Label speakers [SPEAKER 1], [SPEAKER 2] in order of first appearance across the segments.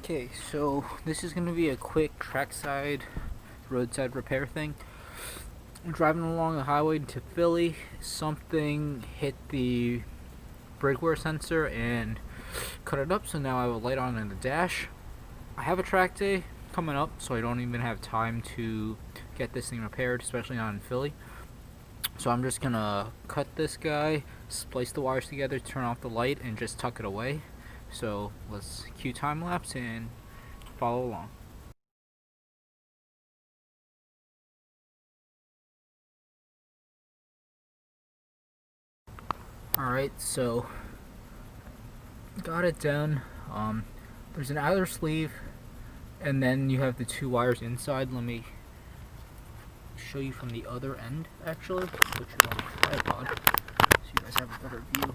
[SPEAKER 1] Okay, so this is going to be a quick trackside, roadside repair thing. I'm driving along the highway to Philly. Something hit the brake sensor and cut it up, so now I have a light on in the dash. I have a track day coming up, so I don't even have time to get this thing repaired, especially not in Philly. So I'm just going to cut this guy, splice the wires together, turn off the light, and just tuck it away. So let's cue time lapse and follow along. Alright, so got it done. There's an outer sleeve, and then you have the two wires inside. Let me show you from the other end, actually. Put you on the tripod so you guys have a better view.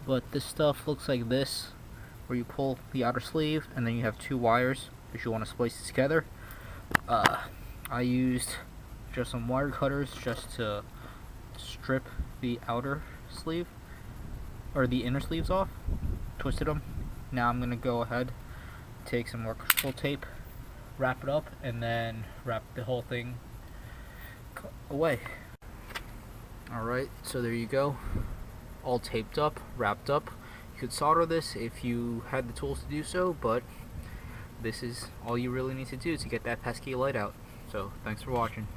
[SPEAKER 1] But this stuff looks like this, where you pull the outer sleeve, and then you have two wires that you want to splice together. I used just some wire cutters just to strip the outer sleeve, or the inner sleeves off, twisted them. Now I'm gonna go ahead, take some more control tape, wrap it up, and then wrap the whole thing away. Alright, so there you go, all taped up, wrapped up. You could solder this if you had the tools to do so, but this is all you really need to do to get that pesky light out. So thanks for watching.